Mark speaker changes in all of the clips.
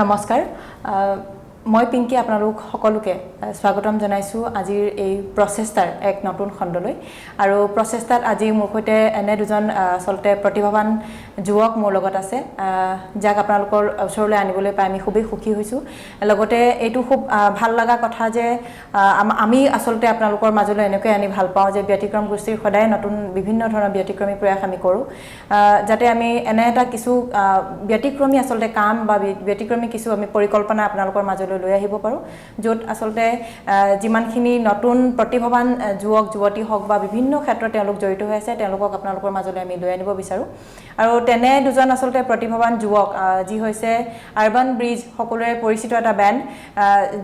Speaker 1: নমস্কাৰ মই পিংকি আপোনালোক সকলোকে স্বাগতম জনাইছো আজিৰ এই প্ৰচেষ্টাৰ এক নতুন খণ্ডলৈ আৰু প্ৰচেষ্টাত আজি মোৰ সৈতে এনে দুজন চলতে প্ৰতিভাৱান যুৱক মোৰ লগত আছে যাক আপোনালোকৰ ওচৰলৈ আনিবলৈ পাই আমি খুবেই সুখী হৈছো লগতে এইটো খুব ভাল লগা কথা যে আমি আসলতে আপোনালোকৰ মাজলৈ এনেকৈ আনি ভাল পাওঁ যে ব্যতিক্ৰম গোষ্ঠীৰ সদায় নতুন বিভিন্ন ধৰণৰ ব্যতিক্ৰমী প্ৰয়াস আমি কৰো যাতে আমি এনে এটা কিছু ব্যতিক্ৰমী আসলতে কাম বা ব্যতিক্ৰমী কিছু আমি পৰিকল্পনা আপোনালোকৰ মাজলৈ লৈ আহিব পাৰো যত আসলতে যিমানখিনি নতুন প্ৰতিভাৱান যুৱক যুৱতী হওক বা বিভিন্ন ক্ষেত্ৰত তেওঁলোক জড়িত হৈ আছে তেওঁলোকক আপোনালোকৰ মাজলৈ আমি লৈ আনিব বিচাৰো আৰু তেনে দুজন আসলতে প্ৰতিভাৱান যুৱক যি হৈছে আৰবান ব্ৰিজ সকলোৰে পৰিচিত এটা ব্যান্ড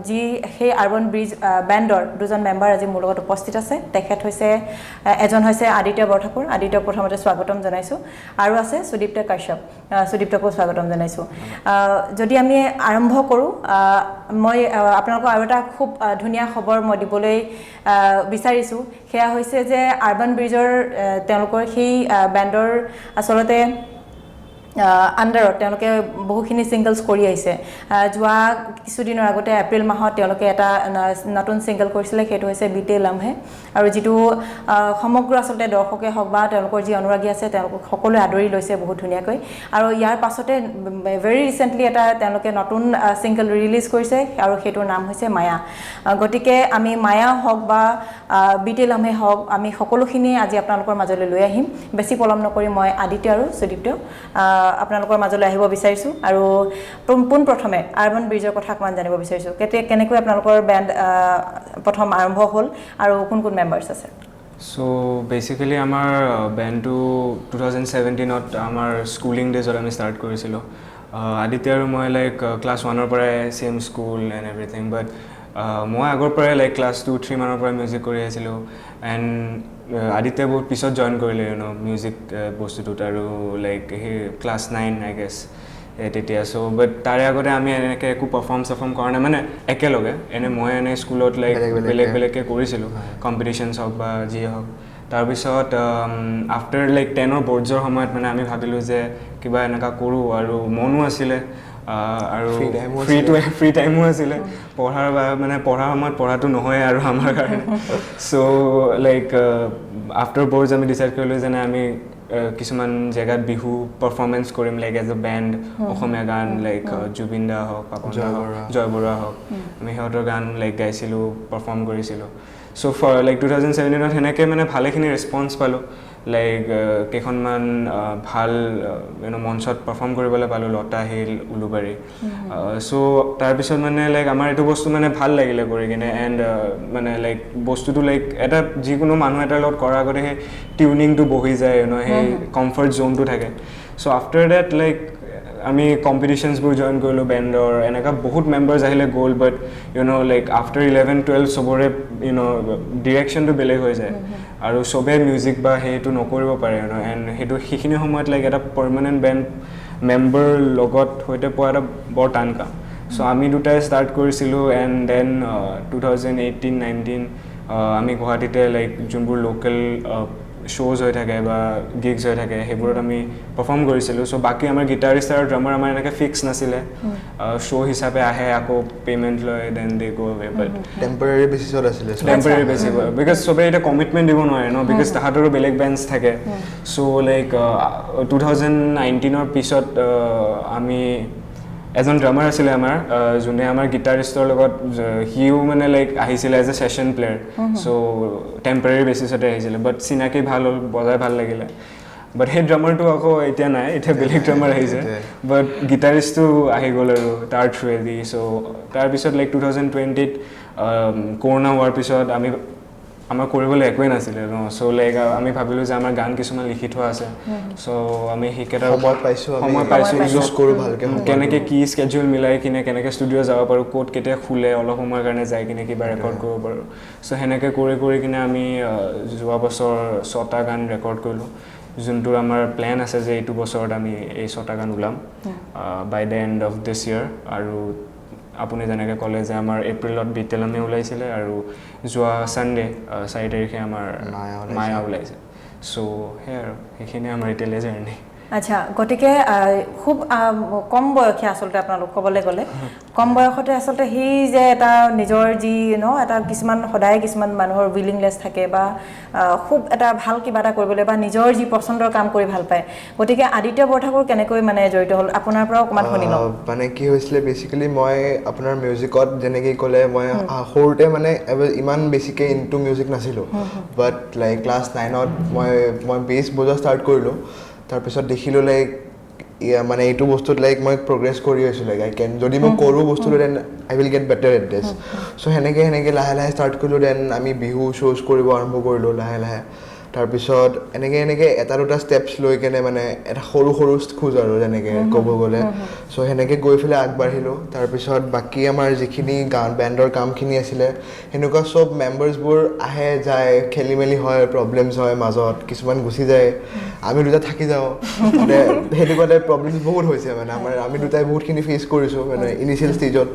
Speaker 1: যি সেই আৰবান ব্ৰিজ ব্যান্ডৰ দুজন মেম্বাৰ আজি মোৰ লগত উপস্থিত আছে তেখেত হৈছে এজন হৈছে আদিত্য বৰঠাকুৰ আদিত্য প্ৰথমতে স্বাগতম জনাইছো আৰু আছে সুদীপ্ত কাশ্যপ সুদীপ্তকো স্বাগতম জনাইছো যদি আমি আৰম্ভ কৰো মই আপোনালোকক আৰু এটা খুব ধুনীয়া খবৰ মই দিবলৈ বিচাৰিছো সেয়া হৈছে যে আৰবান ব্ৰিজৰ তেওঁলোকৰ সেই ব্যান্ডৰ আসলতে আন্ডাৰত তেওঁলোকে বহুখিনি সিঙ্গলস কৰি আহিছে যোৱা কিছুদিনৰ আগতে এপ্ৰিল মাহত তেওঁলোকে এটা নতুন সিঙ্গল কৰিছিলে সেইটো হৈছে বিতে লমহে আৰু যেটো সমগ্ৰ আসলতে দৰ্শকে হওক বা তেওঁলোকৰ যি অনুৰাগী আছে তেওঁলোক সকলোৱে আদৰি লৈছে বহুত ধুনীয়াকৈ আৰু ইয়াৰ পাছতে ভেৰি ৰিসেন্টলি এটা তেওঁলোকে নতুন সিঙ্গল ৰিলিজ কৰিছে আৰু হেটোৰ নাম হৈছে মায়া গতিকে আমি মায়া হওক বা বিতে লমহে হওক আমি সকলোখিনি আজি আপোনালোকৰ মাজলৈ লৈ আহিম বেছি পলম নকৰি মই আদিত্য আৰু সুদীপ্ত আপোনালোকৰ মাজলৈ আহিব বিচাৰিছো আৰু পোন প্ৰথমে আৰবান ব্ৰিজৰ কথা অকমান জানিব বিচাৰিছো কেনেকৈ আপোনালোকৰ ব্যান্ড প্ৰথম আৰম্ভ হ'ল আৰু কোন কোন মেম্বাৰছ আছে
Speaker 2: So basically আমাৰ ব্যান্ডটো 2017 ত আমাৰ স্কুলিং ডেজত আমি ষ্টাৰ্ট কৰিছিলো আদিত্য আৰু মই লাইক ক্লাছ 1 ৰ পৰাই সেম স্কুল এণ্ড এভৰিথিং বাট মই আগৰ পৰাই লাইক ক্লাছ 2-3 মানৰ পৰা মিউজিক কৰি আছিলো এণ্ড আদিত্য বহুত পিছত জয়েন কৰিলে মিউজিক বস্তুটোত আৰু like he class 9 I guess তেতিয়া সো বাট তাৰে আগতে আমি এনেকৈ একো পাৰফৰ্ম কৰা নাই মানে একেলগে এনে মই এনে স্কুলত লাইক বেলেগকৈ কৰিছিলোঁ কম্পিটিশ্যনছ হওক বা যিয়ে হওক তাৰপিছত আফটাৰ লাইক 10ৰ বৰ্ডছৰ সময়ত মানে আমি ভাবিলোঁ যে কিবা এনেকুৱা কৰোঁ আৰু মনো আছিলে আৰু ফ্ৰী টাইমো আছিলে পঢ়াৰ মানে পঢ়াৰ সময়ত পঢ়াটো নহয় আৰু আমাৰ কাৰণে সো লাইক আফটাৰ বৰ্ডছ আমি ডিচাইড কৰিলোঁ যে আমি কিছুমান জেগাত বিহু পাৰফৰ্মেন্স কৰিম লাইক এজ এ বেণ্ড অসমীয়া গান লাইক জুবিন দা হওক জয় বৰুৱা হওক আমি সিহঁতৰ গান লাইক গাইছিলোঁ পাৰফৰ্ম কৰিছিলোঁ সো ফৰ লাইক 2017 ত সেনেকৈ মানে ভালেখিনি ৰেছপন্স পালোঁ লাইক কেইখনমান ভাল মঞ্চত পাৰফৰ্ম কৰিবলৈ পালোঁ লতা হিল উলুবাৰী সো তাৰপিছত মানে লাইক আমাৰ এইটো বস্তু মানে ভাল লাগিলে কৰি কিনে এণ্ড মানে লাইক বস্তুটো লাইক এটা যিকোনো মানুহ এটাৰ লগত কৰাৰ আগতে সেই টিউনিংটো বহি যায় সেই কমফৰ্ট জোনটো থাকে সো আফটাৰ ডেট লাইক আমি কম্পিটিশ্যনছবোৰ জইন কৰিলোঁ বেণ্ডৰ এনেকুৱা বহুত মেম্বাৰ্ছ আহিলে গ'ল বাট লাইক আফটাৰ 11-12 চবৰে ডিৰেকশ্যনটো বেলেগ হৈ যায় আৰু চবে মিউজিক বা সেইটো নকৰিব পাৰে এণ্ড সেইখিনি সময়ত লাইক এটা পাৰ্মানেণ্ট বেণ্ড মেম্বাৰ লগত সৈতে পোৱা এটা বৰ টান কাম চ' আমি দুটাই ষ্টাৰ্ট কৰিছিলোঁ এণ্ড দেন 2018-19 আমি গুৱাহাটীতে লাইক যোনবোৰ লোকেল শ্ব'জ হৈ থাকে বা গিগছ হৈ থাকে সেইবোৰত আমি পাৰফৰ্ম কৰিছিলোঁ চ' বাকী আমাৰ গিটাৰিষ্ট আৰু ড্ৰামাৰ আমাৰ এনেকৈ ফিক্স নাছিলে শ্ব' হিচাপে আহে আকৌ পে'মেণ্ট লয় দেন দে গো আৱে বাট
Speaker 3: টেম্পৰেৰী বেচিছত আছিলে
Speaker 2: টেম্পৰেৰী বেচিছ বিকজ চবেই এতিয়া কমিটমেণ্ট দিব নোৱাৰে বিকজ তাহাঁতৰো বেলেগ বেণ্ডছ থাকে চ' লাইক 2019ৰ পিছত আমি এজন ড্ৰামাৰ আছিলে আমাৰ যোনে আমাৰ গিটাৰিষ্টৰ লগত সিও মানে লাইক আহিছিলে as a session player so' temporary বেচিছতে আহিছিলে বাট চিনাকি ভাল হ'ল বজাই ভাল লাগিলে বাট সেই ড্ৰামাৰটো আকৌ এতিয়া নাই এতিয়া বেলেগ ড্ৰামাৰ আহিছে বাট গিটাৰিষ্টটো আহি গ'ল আৰু তাৰ থ্ৰুৱেদি চ' তাৰপিছত লাইক 2020ত কৰোণা হোৱাৰ পিছত আমাৰ কৰিবলৈ একোৱেই নাছিলে চ' লাইক আমি ভাবিলোঁ যে আমাৰ গান কিছুমান লিখি থোৱা আছে চ' আমি সেইকেইটা সময় পাইছোঁ ইউজ কৰোঁ ভালকৈ কেনেকৈ কি স্কেডুল মিলাই কিনে কেনেকৈ ষ্টুডিঅ' যাব পাৰোঁ ক'ত কেতিয়া খোলে অলপ সময়ৰ কাৰণে যাই কিনে কিবা ৰেকৰ্ড কৰিব পাৰোঁ চ' সেনেকৈ কৰি কিনে আমি যোৱা বছৰ 6টা গান ৰেকৰ্ড কৰিলোঁ যোনটো আমাৰ প্লেন আছে যে এইটো বছৰত আমি এই 6টা গান ওলাম বাই দ্য এণ্ড অফ দিছ ইয়াৰ আৰু আপুনি যেনেকৈ ক'লে যে আমাৰ এপ্ৰিলত বিতেলমে ওলাইছিলে আৰু যোৱা ছানডে 4 তাৰিখে আমাৰ মায়া ওলাইছে চ' সেই আৰু সেইখিনি আমাৰ এতিয়ালৈ জাৰ্ণি
Speaker 1: আচ্ছা গতিকে খুব কম বয়সী আচলতে আপোনালোক ক'বলৈ গ'লে কম বয়সতে আচলতে সেই যে এটা নিজৰ যি এটা কিছুমান সদায় কিছুমান মানুহৰ উইলিংনেছ থাকে বা খুব এটা ভাল কিবা এটা কৰিবলৈ বা নিজৰ যি পচন্দৰ কাম কৰি ভাল পায় গতিকে আদিত্য বৰঠাকুৰ কেনেকৈ মানে জড়িত হ'ল আপোনাৰ পৰা অকণমান শুনি লওঁ
Speaker 3: মানে কি হৈছিলে বেচিকেলি মই আপোনাৰ মিউজিকত যেনেকৈ ক'লে মই সৰুতে মানে ইমান বেছিকৈ ইনটু মিউজিক নাছিলোঁ বাট লাইক ক্লাছ 9ত মই বেছ বজোৱা ষ্টাৰ্ট কৰিলোঁ তাৰপিছত দেখিলোঁ লাইক মানে এইটো বস্তুত লাইক মই প্ৰগ্ৰেছ কৰি আছোঁ লাইক আই কেন যদি মই কৰোঁ বস্তুটো then I will get better at this so' সেনেকৈ লাহে লাহে ষ্টাৰ্ট কৰিলোঁ দেন আমি বিহু শ্ব'জ কৰিব আৰম্ভ কৰিলোঁ লাহে লাহে তাৰপিছত এনেকৈ এটা দুটা ষ্টেপছ লৈ কেনে মানে এটা সৰু খোজ আৰু যেনেকৈ ক'ব গ'লে চ' সেনেকৈ গৈ পেলাই আগবাঢ়িলোঁ তাৰপিছত বাকী আমাৰ যিখিনি বেণ্ডৰ কামখিনি আছিলে সেনেকুৱা চব মেম্বাৰ্ছবোৰ আহে যায় খেলি মেলি হয় প্ৰব্লেমছ হয় মাজত কিছুমান গুচি যায় আমি দুটা থাকি যাওঁ মানে সেনেকুৱা টাইপ প্ৰব্লেমছ বহুত হৈছে মানে আমি দুটাই বহুতখিনি ফেচ কৰিছোঁ মানে ইনিচিয়েল ষ্টেজত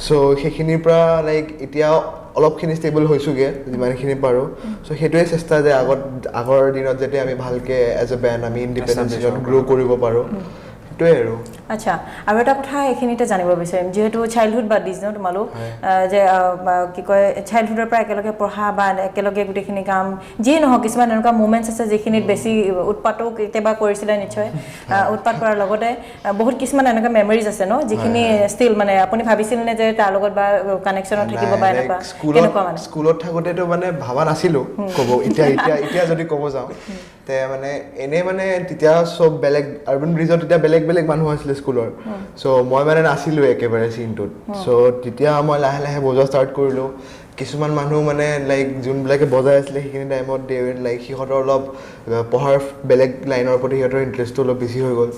Speaker 3: চ' সেইখিনিৰ পৰা লাইক এতিয়া অলপখিনি ষ্টেবল হৈছোঁগৈ যিমানখিনি পাৰোঁ চ' সেইটোৱে চেষ্টা যে আগৰ দিনত যাতে আমি ভালকৈ এজ এ বেণ্ড আমি ইণ্ডিপেণ্ডেঞ্চত গ্ৰ' কৰিব পাৰোঁ সেইটোৱে আৰু
Speaker 1: আচ্ছা আৰু এটা কথা এইখিনিতে জানিব বিচাৰিম যিহেতু চাইল্ডহুড বা দিছ ন তোমালোক যে কি কয় চাইল্ডহুডৰ পৰা একেলগে পঢ়া বা একেলগে গোটেইখিনি কাম যিয়ে নহওক কিছুমান এনেকুৱা মুমেণ্টছ আছে যিখিনিত বেছি উৎপাতো কেতিয়াবা কৰিছিলে নিশ্চয় উৎপাত কৰাৰ লগতে বহুত কিছুমান এনেকুৱা মেমৰিজ আছে ন যিখিনি ষ্টিল মানে আপুনি ভাবিছিলনে যে তাৰ লগত বা কানেকশ্যনত থাকিব বা এনেকুৱা কেনেকুৱা মানে
Speaker 3: স্কুলত থাকোঁতেতো মানে ভাবা নাছিলোঁ ক'ব এতিয়া যদি ক'ব যাওঁ তে মানে এনেই মানে তেতিয়া চব বেলেগ আৰ্বান ব্ৰিজত তেতিয়া বেলেগ মানুহ আছিলে স্কুলৰ চ' মই মানে নাছিলোঁ একেবাৰে চিনটোত চ' তেতিয়া মই লাহে লাহে বজোৱা ষ্টাৰ্ট কৰিলোঁ কিছুমান মানুহ মানে লাইক যোনবিলাকে বজাই আছিলে সেইখিনি টাইমত লাইক সিহঁতৰ অলপ পঢ়াৰ বেলেগ লাইনৰ প্ৰতি সিহঁতৰ ইণ্টাৰেষ্টটো অলপ বেছি হৈ গ'ল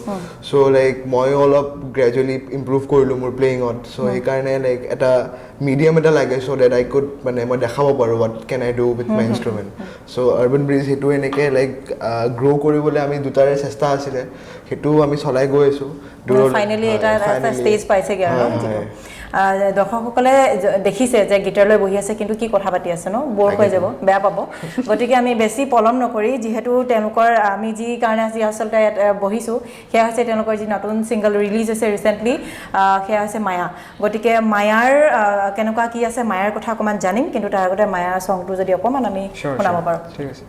Speaker 3: চ' লাইক ময়ো অলপ গ্ৰেজুৱেলি ইম্প্ৰুভ কৰিলোঁ মোৰ প্লেয়িঙত চ' সেইকাৰণে লাইক এটা মিডিয়াম এটা লাগে চ' ডেট আই কুড মানে মই দেখাব পাৰোঁ what can I do with my instrument so' urban bridge সেইটো এনেকৈ লাইক গ্ৰ' কৰিবলৈ আমি দুটাৰে চেষ্টা আছিলে সেইটো আমি চলাই গৈ আছোঁ
Speaker 1: ফাইনেলি এটা ষ্টেজ পাইছেগৈ আৰু দৰ্শকসকলে দেখিছে যে গীটাৰ লৈ বহি আছে কিন্তু কি কথা পাতি আছে ন ব'ৰ হৈ যাব বেয়া পাব গতিকে আমি বেছি পলম নকৰি যিহেতু তেওঁলোকৰ আমি যি কাৰণে আজি আচলতে বহিছোঁ সেয়া হৈছে তেওঁলোকৰ যি নতুন ছিংগল ৰিলিজ হৈছে ৰিচেণ্টলি সেয়া হৈছে মায়া গতিকে মায়াৰ কেনেকুৱা কি আছে মায়াৰ কথা অকণমান জানিম কিন্তু তাৰ আগতে মায়াৰ ছংটো যদি অকণমান আমি শুনাব পাৰোঁ
Speaker 2: ঠিক আছে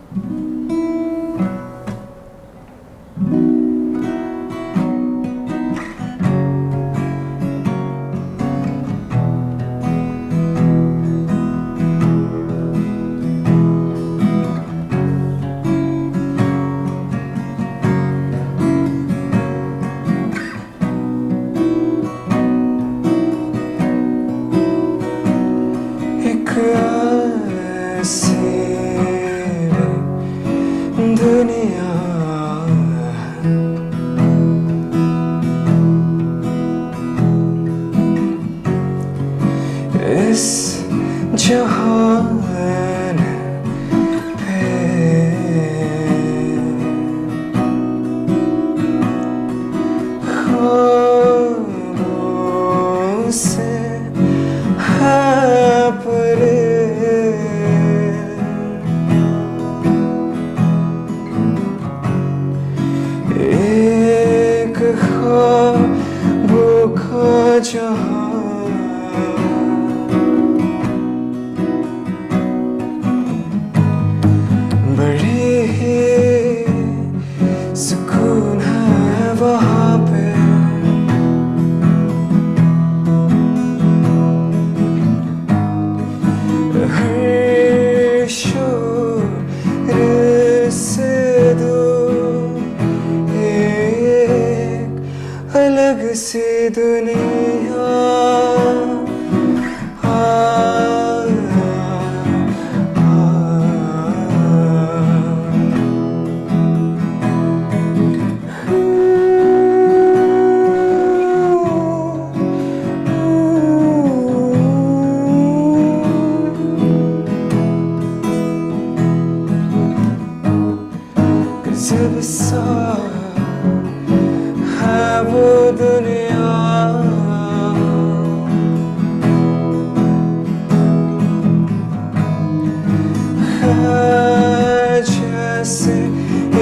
Speaker 4: जहान पे ख्वाबों से है परे एक ख्वाबों का जहां सुकून है वहाँ पे हर शोर से दूर एक अलग सी दुनिया जब सा है वो दुनिया है जैसे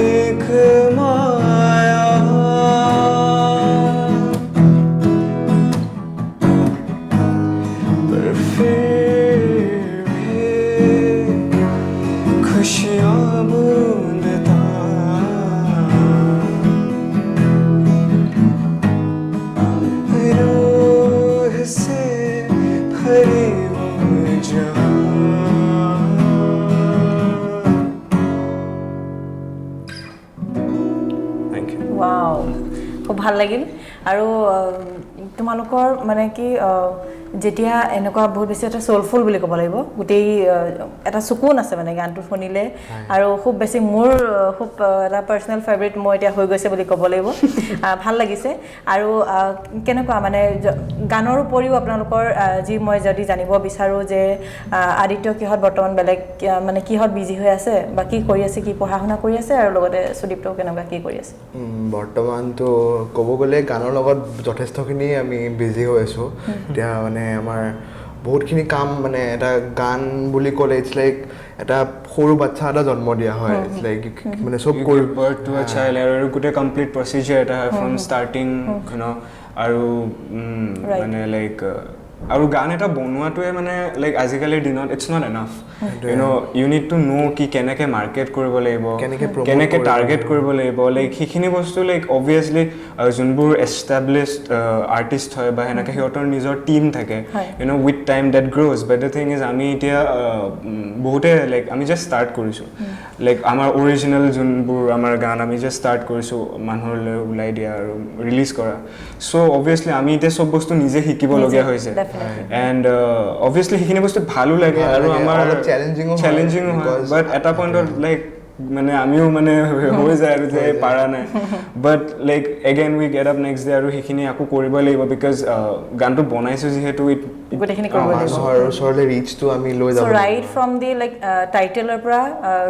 Speaker 4: एक माया
Speaker 1: ৱাও খুব ভাল লাগিল আৰু তোমালোকৰ মানে কি যেতিয়া এনেকুৱা বহুত বেছি এটা সোলফুল বুলি ক'ব লাগিব গোটেই এটা সুকুন আছে মানে গানটো শুনিলে আৰু খুব বেছি মোৰ খুব এটা পাৰ্সোনাল ফেভাৰিট মই এতিয়া হৈ গৈছে বুলি ক'ব লাগিব ভাল লাগিছে আৰু কেনেকুৱা মানে গানৰ উপৰিও আপোনালোকৰ যি মই যদি জানিব বিচাৰো যে আদিত্য কিহত বৰ্তমান বেলেগ মানে কিহত বিজি হৈ আছে বা কি কৰি আছে কি পঢ়া শুনা কৰি আছে আৰু লগতে সুদীপ্ত কেনেকুৱা কি কৰি আছে
Speaker 3: বৰ্তমানতো ক'ব গ'লে গানৰ লগত যথেষ্টখিনি আমি বিজি হৈ আছোঁ এতিয়া মানে আমাৰ বহুতখিনি কাম মানে এটা গান বুলি ক'লে ইটছ লাইক এটা সৰু বাচ্চা এটা জন্ম দিয়া হয় ইটছ লাইক মানে চব
Speaker 2: You give birth to a child আৰু গোটেই কমপ্লিট প্ৰচিজাৰ এটা হয় ফ্ৰম ষ্টাৰ্টিং আৰু মানে লাইক আৰু গান এটা বনোৱাটোৱে মানে লাইক আজিকালিৰ দিনত it's not enough you need to know কি কেনেকৈ মাৰ্কেট কৰিব লাগিব কেনেকৈ টাৰ্গেট কৰিব লাগিব লাইক সেইখিনি বস্তু লাইক অবভিয়াছলি যোনবোৰ এষ্টাব্লিছড আৰ্টিষ্ট হয় বা সেনেকৈ সিহঁতৰ নিজৰ টীম থাকে with time that grows but the thing is আমি এতিয়া বহুতে লাইক আমি জাষ্ট ষ্টাৰ্ট কৰিছোঁ লাইক আমাৰ অৰিজিনেল যোনবোৰ আমাৰ গান আমি জাষ্ট ষ্টাৰ্ট কৰিছোঁ মানুহলৈ ওলাই দিয়া আৰু ৰিলিজ কৰা চ' অবভিয়াছলি আমি এতিয়া চব বস্তু নিজে শিকিবলগীয়া হৈছে এণ্ড অবভিয়াছলি সেইখিনি বস্তু ভালো লাগে আৰু আমাৰ চেলেঞ্জিঙো হয় বাট এটা পইণ্টত লাইক মানে আমিও মানে হৈ যায় আৰু যে পাৰা নাই but like again we get up next day আৰু সেইখিনি আকৌ কৰিব লাগিব বিকজ গানটো বনাইছোঁ যিহেতু
Speaker 1: গোটেইখিনি কৰিব লাগিব
Speaker 3: আৰু ওচৰলৈ ৰিচটো আমি লৈ যাব
Speaker 1: ৰাইট ফ্ৰম দি লাইক টাইটেলৰ পৰা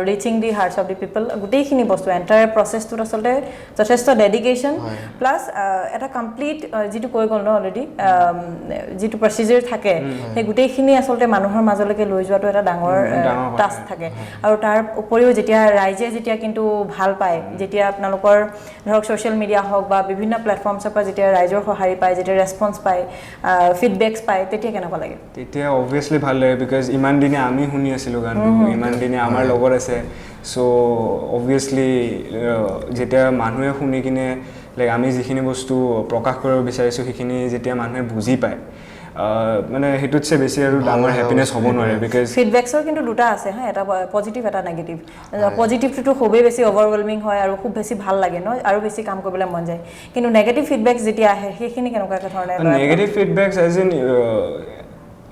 Speaker 1: reaching the hearts of the people গোটেইখিনি বস্তু এণ্টায়াৰ প্ৰচেছটোত আচলতে যথেষ্ট ডেডিকেশ্যন প্লাছ এটা কমপ্লিট যিটো কৈ গ'ল ন অলৰেডি যিটো প্ৰচিজাৰ থাকে সেই গোটেইখিনি আচলতে মানুহৰ মাজলৈকে লৈ যোৱাটো এটা ডাঙৰ টাস্ক থাকে আৰু তাৰ উপৰিও যেতিয়া ৰাইজে যেতিয়া কিন্তু ভাল পায় যেতিয়া আপোনালোকৰ ধৰক ছ'চিয়েল মিডিয়া হওক বা বিভিন্ন প্লেটফৰ্মছৰ পৰা যেতিয়া ৰাইজৰ সঁহাৰি পায় যেতিয়া ৰেছপন্স পায় ফিডবেকছ পায় তেতিয়া কেনেকুৱা লাগে
Speaker 2: তেতিয়া অবভিয়াছলি ভাল লাগে বিকজ ইমান দিনে আমি শুনি আছিলোঁ গানটো ইমান দিনে আমাৰ লগত আছে চ' অবভিয়াছলি যেতিয়া মানুহে শুনি কিনে লাইক আমি যিখিনি বস্তু প্ৰকাশ কৰিব বিচাৰিছোঁ সেইখিনি যেতিয়া মানুহে বুজি পায় মানে সেইটোতছে বেছি আৰু ডাঙৰ হেপিনেছ হ'ব নোৱাৰে বিকজ
Speaker 1: ফিডবেকছৰ কিন্তু দুটা আছে হা এটা পজিটিভ এটা নেগেটিভ পজিটিভটোতো খুবেই বেছি অভাৰৱেলমিং হয় আৰু খুব বেছি ভাল লাগে ন আৰু বেছি কাম কৰিবলৈ মন যায় কিন্তু নেগেটিভ ফিডবেকছ যেতিয়া আহে সেইখিনি কেনেকুৱা ধৰণে
Speaker 2: negative feedbacks as in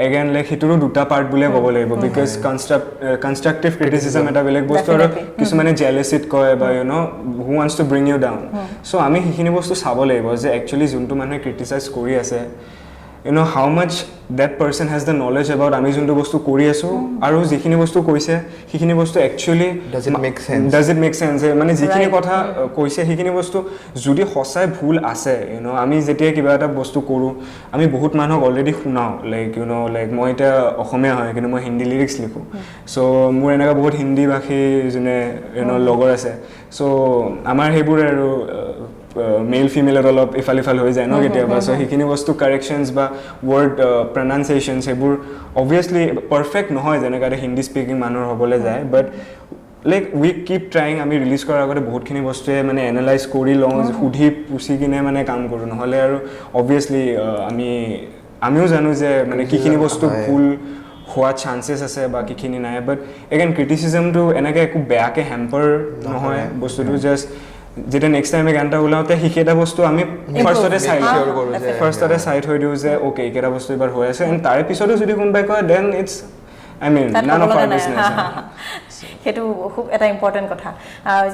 Speaker 2: again like সেইটোৰো দুটা পাৰ্ট বুলিয়ে ক'ব লাগিব বিকজ কনষ্ট্ৰাকটিভ ক্ৰিটিচিজম এটা বেলেগ বস্তু আৰু কিছুমানে জেলেচিত কয় বা who wants to bring you down so' আমি সেইখিনি বস্তু চাব লাগিব যে একচুৱেলি যোনটো মানুহে ক্ৰিটিচাইজ কৰি আছে how much that person has the knowledge about আমি যোনটো বস্তু কৰি আছোঁ আৰু যিখিনি বস্তু কৈছে সেইখিনি বস্তু actually
Speaker 3: does it make sense মানে যিখিনি কথা কৈছে সেইখিনি বস্তু যদি সঁচাই ভুল আছে আমি যেতিয়া কিবা এটা বস্তু কৰোঁ আমি বহুত মানুহক অলৰেডি শুনাওঁ লাইক মই এতিয়া অসমীয়া হয় কিন্তু মই হিন্দী লিৰিক্স লিখোঁ চ' মোৰ এনেকুৱা বহুত হিন্দী ভাষী যোনে লগৰ আছে চ' আমাৰ সেইবোৰে আৰু মেল ফিমেলত অলপ ইফাল ইফাল হৈ যায় ন কেতিয়াবা চ' সেইখিনি বস্তু কাৰেকশ্যনছ বা ৱৰ্ড প্ৰনাউন্সিয়েশ্যনছ সেইবোৰ অবভিয়াছলি পাৰফেক্ট নহয় যেনেকৈ এটা হিন্দী স্পিকিং মানুহৰ হ'বলৈ যায় বাট লাইক উই কিপ ট্ৰাইং আমি ৰিলিজ কৰাৰ আগতে বহুতখিনি বস্তুৱে মানে এনালাইজ কৰি লওঁ সুধি পুচি কিনে মানে কাম কৰোঁ নহ'লে আৰু অবভিয়াছলি আমিও জানো যে মানে কিখিনি বস্তু ভুল হোৱা চান্সেছ আছে বা কিখিনি নাই বাট এগেইন ক্ৰিটিচিজমটো এনেকৈ একো বেয়াকৈ হেম্পাৰ নহয় বস্তুটো জাষ্ট যেতিয়া নেক্সট টাইম গান এটা ওলাওঁতে সেইকেইটা বস্তু আমি ফাৰ্ষ্টতে চাই থৈ দিওঁ যে অ'কে এইকেইটা বস্তু এবাৰ হৈ আছে এণ্ড তাৰে পিছতো যদি কোনোবাই কয় then it's none of our business
Speaker 1: সেইটো খুব এটা ইম্পৰ্টেণ্ট কথা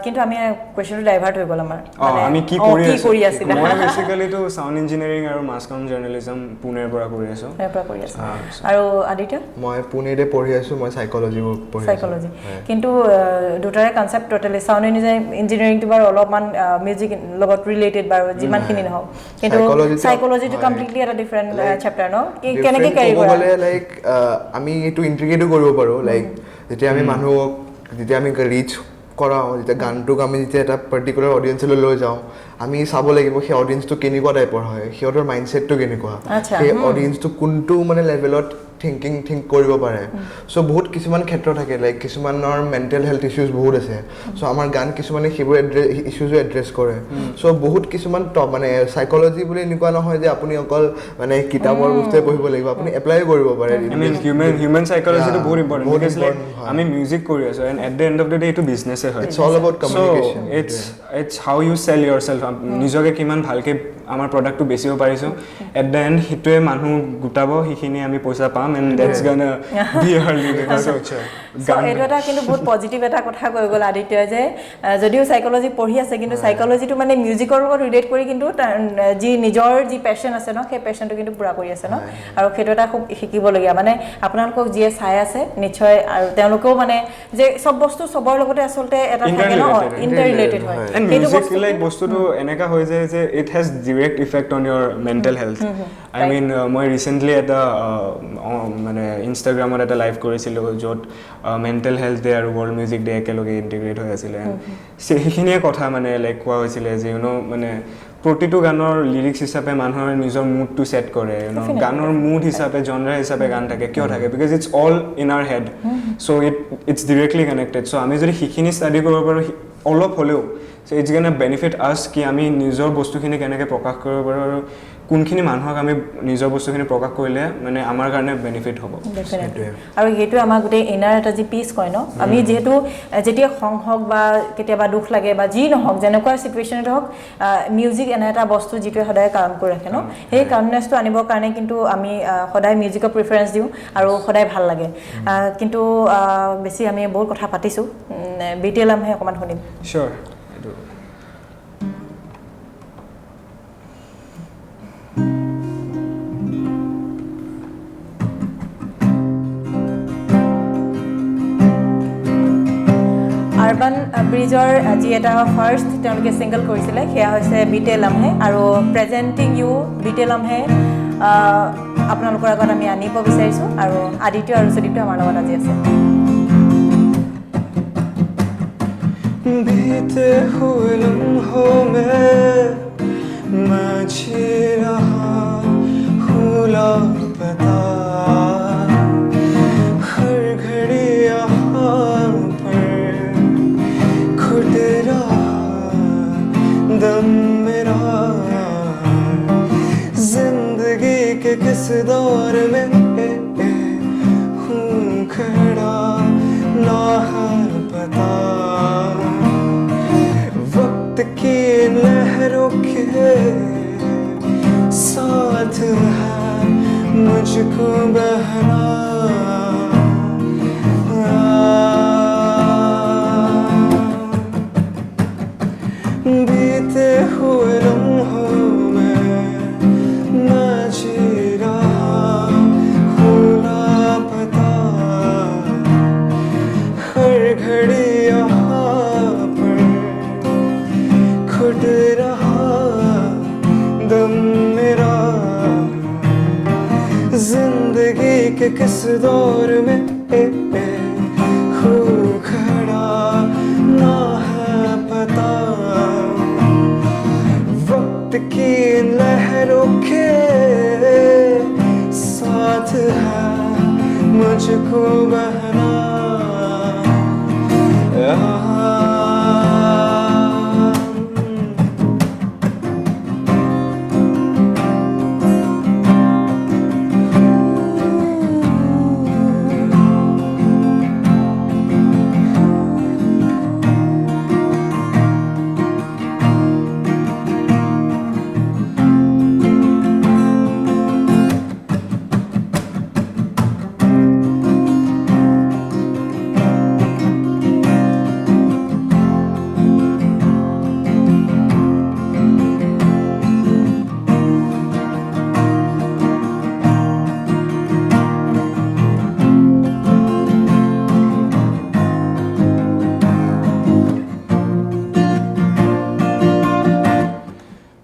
Speaker 1: কিন্তু আমি কুৱেশ্যনটো ডাইভাৰ্ট হৈ গ'ল আমাৰ
Speaker 2: আমি কি কৰি
Speaker 1: আছিলোঁ
Speaker 2: মই বেচিকেলিটো চাউণ্ড ইঞ্জিনিয়াৰিং আৰু মাছ কম জাৰ্নেলিজম পুনেৰ পৰা কৰি আছোঁ
Speaker 1: আৰু আদিত্য
Speaker 3: মই পুনেতে পঢ়ি আছোঁ মই চাইক'লজি
Speaker 1: কিন্তু দুটাৰে কনচেপ্ট টোটেলি চাউণ্ড ইঞ্জিনিয়াৰিংটো বাৰু অলপমান মিউজিক লগত ৰিলেটেড বাৰু যিমানখিনি নহওক কিন্তু চাইক'লজিটো কমপ্লিটলি এটা ডিফাৰেণ্ট চেপ্টাৰ ন কেনেকৈ কেৰি কৰা
Speaker 3: লাইক আমি এইটো ইণ্টিগ্ৰেটো কৰিব পাৰোঁ লাইক যেতিয়া আমি মানুহক যেতিয়া আমি ৰিচ কৰাওঁ যেতিয়া গানটোক আমি যেতিয়া এটা পাৰ্টিকুলাৰ অডিয়েঞ্চলৈ লৈ যাওঁ আমি চাব লাগিব সেই অডিয়েঞ্চটো কেনেকুৱা টাইপৰ হয় সিহঁতৰ মাইণ্ডছেটটো কেনেকুৱা সেই অডিয়েঞ্চটো কোনটো মানে লেভেলত থিংক কৰিব পাৰে চ' বহুত কিছুমান ক্ষেত্ৰ থাকে লাইক কিছুমানৰ মেণ্টেল হেল্থ ইছ্যুজ বহুত আছে চ' আমাৰ গান কিছুমানে সেইবোৰ ইছ্যুজো এড্ৰেছ কৰে চ' বহুত কিছুমান মানে চাইক'লজি বুলি এনেকুৱা নহয় যে আপুনি অকল মানে কিতাপৰ বস্তুৱে পঢ়িব লাগিব আপুনি এপ্লাই কৰিব পাৰে
Speaker 2: I mean, human psychology is very important
Speaker 3: বহুত
Speaker 2: because like
Speaker 3: important,
Speaker 2: I mean music career so and at the end of the day itu business hai
Speaker 3: It's all about communication.
Speaker 2: so it's how you sell yourself nijoge kiman bhalke amar product tu besibo pariso at the end hitue manu gutabo hikhini ami paisa pam and that's gonna be our living so
Speaker 1: এইটো এটা কিন্তু বহুত positive এটা কথা কৈ গ'ল আদিত্যই যে যদিও সাইকোলজি পঢ়ি আছে কিন্তু সাইকোলজিটো মানে মিউজিকৰ লগত ৰিলেট কৰি কিন্তু যি নিজৰ যি পেশন আছে ন সেই পেশনটো কিন্তু পুৰা কৰি আছে ন আৰু সেইটো এটা খুব শিকিবলগীয়া মানে আপোনালোকক যিয়ে চাই আছে নিশ্চয় আৰু তেওঁলোকেও মানে যে সব বস্তু সবৰ লগতে আসলতে এটা থাকে ন ইন্টাৰৰিলেটেড হয়
Speaker 2: and music like bostu to eneka hoy jay je it has direct effect on your mental health I mean moi recently at the mane Instagram or at a live korisilo jot mental health day aru world music day ekeloge integrate hoy asile sehikhiniye kotha mane like koa hoisile je you know mane প্ৰতিটো গানৰ lyrics হিচাপে মানুহৰ নিজৰ মুডটো set কৰে you know গানৰ mood হিচাপে জনৰা হিচাপে গান থাকে কিয় থাকে because it's all in our head so it's directly connected so আমি যদি হিখিনি ষ্টাডি কৰিব পাৰো অলপ হলেও so it's going to benefit us কি আমি নিজৰ বস্তুখিনি কেনেকৈ প্ৰকাশ কৰিব পাৰো আৰু কোনখিনি মানুহক আমি নিজৰ বস্তুখিনি প্ৰকাশ কৰিলে মানে আমাৰ কাৰণে বেনিফিট হ'ব
Speaker 1: আৰু হেতু আমাৰ গুটে ইনাৰ এটা যি পিস কয় ন আমি যেহেতু যেতিয়া সংহক বা কেতিয়াবা দুখ লাগে বা যি নহক যেনেকুৱা সিচুৱেচনত হক মিউজিক এনে এটা বস্তু যিটো সদায় কাম কৰি ৰাখে ন সেই কামনেছটো আনিবৰ কাৰণে কিন্তু আমি সদায় মিউজিকৰ প্ৰিফাৰেন্স দিও আৰু সদায় ভাল লাগে কিন্তু বেছি আমি বহুত কথা পাতিছো বিটিএল আমহে অকমান শুনিম
Speaker 2: sure
Speaker 1: আৰবান ব্ৰিজৰ যি এটা ফাৰ্স্ট তেওঁলোকে সিঙ্গল কৰিছিলে সেয়া হৈছে বিটেল আমহে আৰু প্ৰেজেন্টিং ইউ বিটেল আমহে আপোনালোকৰ আগত আমি আনিব বিচাৰিছো আৰু আদিত্য আৰু সুদীপ্ত আমাৰ লগত আজি আছে
Speaker 4: बीते हुए लम्हों में मैं जी रहा हूँ लापता हर घड़ी यहाँ पर घुट रहा दम मेरा जिंदगी के किस दौर में हूँ खड़ा ना पता की लहरों के साथ है मुझको बहना बीते हुए लम्हों में मैं जी रहा हूँ लापता हर घड़ी घुट रहा दम मेरा जिंदगी के किस दौर में हूँ खड़ा ना है पता वक्त की लहरों के साथ है मुझको बहना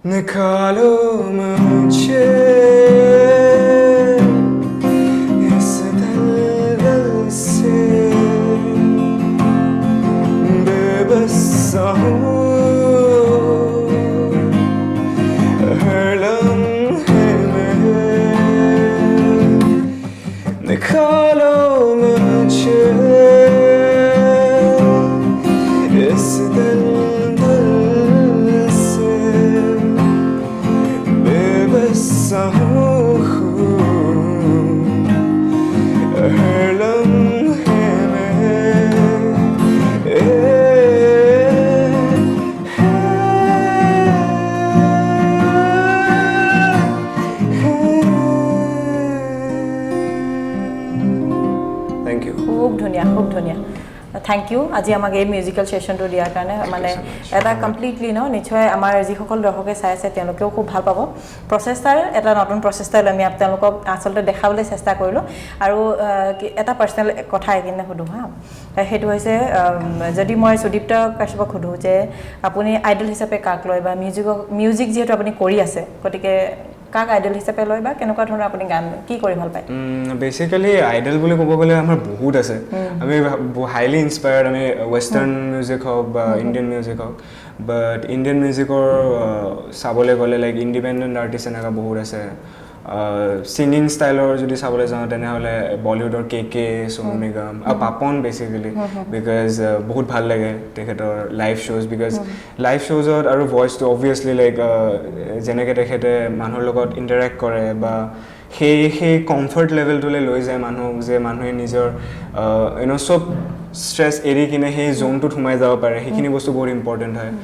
Speaker 4: निकालो मुझे इस दलदल से बेबस हूँ हर लम्हे में
Speaker 1: থেংক ইউ আজি আমাক এই মিউজিকেল ছেশ্যনটো দিয়াৰ কাৰণে মানে এটা কমপ্লিটলি নিশ্চয় আমাৰ যিসকল দৰ্শকে চাই আছে তেওঁলোকেও খুব ভাল পাব প্ৰচেষ্টাৰ এটা নতুন প্ৰচেষ্টাৰ আমি তেওঁলোকক আচলতে দেখাবলৈ চেষ্টা কৰিলোঁ আৰু এটা পাৰ্চনেল কথা এইখিনি সুধোঁ হা সেইটো হৈছে যদি মই সুদীপ্ত কাশ্যপক সুধোঁ যে আপুনি আইডল হিচাপে কাক লয় বা মিউজিক যিহেতু আপুনি কৰি আছে গতিকে কাক আইডল হিচাপে লয় বা কেনেকুৱা ধৰণৰ আপুনি গান কি কৰি ভাল পায়
Speaker 2: বেচিকেলি আইডল বুলি ক'ব গ'লে আমাৰ বহুত আছে আমি হাইলি ইনস্পায়াৰ্ড আমি ৱেষ্টাৰ্ণ মিউজিক হওক বা ইণ্ডিয়ান মিউজিক হওক বাট ইণ্ডিয়ান মিউজিকৰ চাবলৈ গ'লে লাইক ইণ্ডিপেণ্ডেণ্ট আৰ্টিষ্ট এনেকুৱা বহুত আছে ছিংগিং ষ্টাইলৰ যদি চাবলৈ যাওঁ তেনেহ'লে বলিউডৰ কে সোনু নিগম আৰু পাপন বেচিকেলি বিকজ বহুত ভাল লাগে তেখেতৰ লাইভ শ্ব'জ বিকজ লাইভ শ্ব'জত আৰু ভইচটো অবভিয়াছলি লাইক যেনেকৈ তেখেতে মানুহৰ লগত ইণ্টাৰেক্ট কৰে বা সেই কমফৰ্ট লেভেলটোলৈ লৈ যায় মানুহক যে মানুহে নিজৰ চব ষ্ট্ৰেছ এৰি কিনে সেই জোনটোত সোমাই যাব পাৰে সেইখিনি বস্তু বহুত ইম্পৰ্টেণ্ট হয়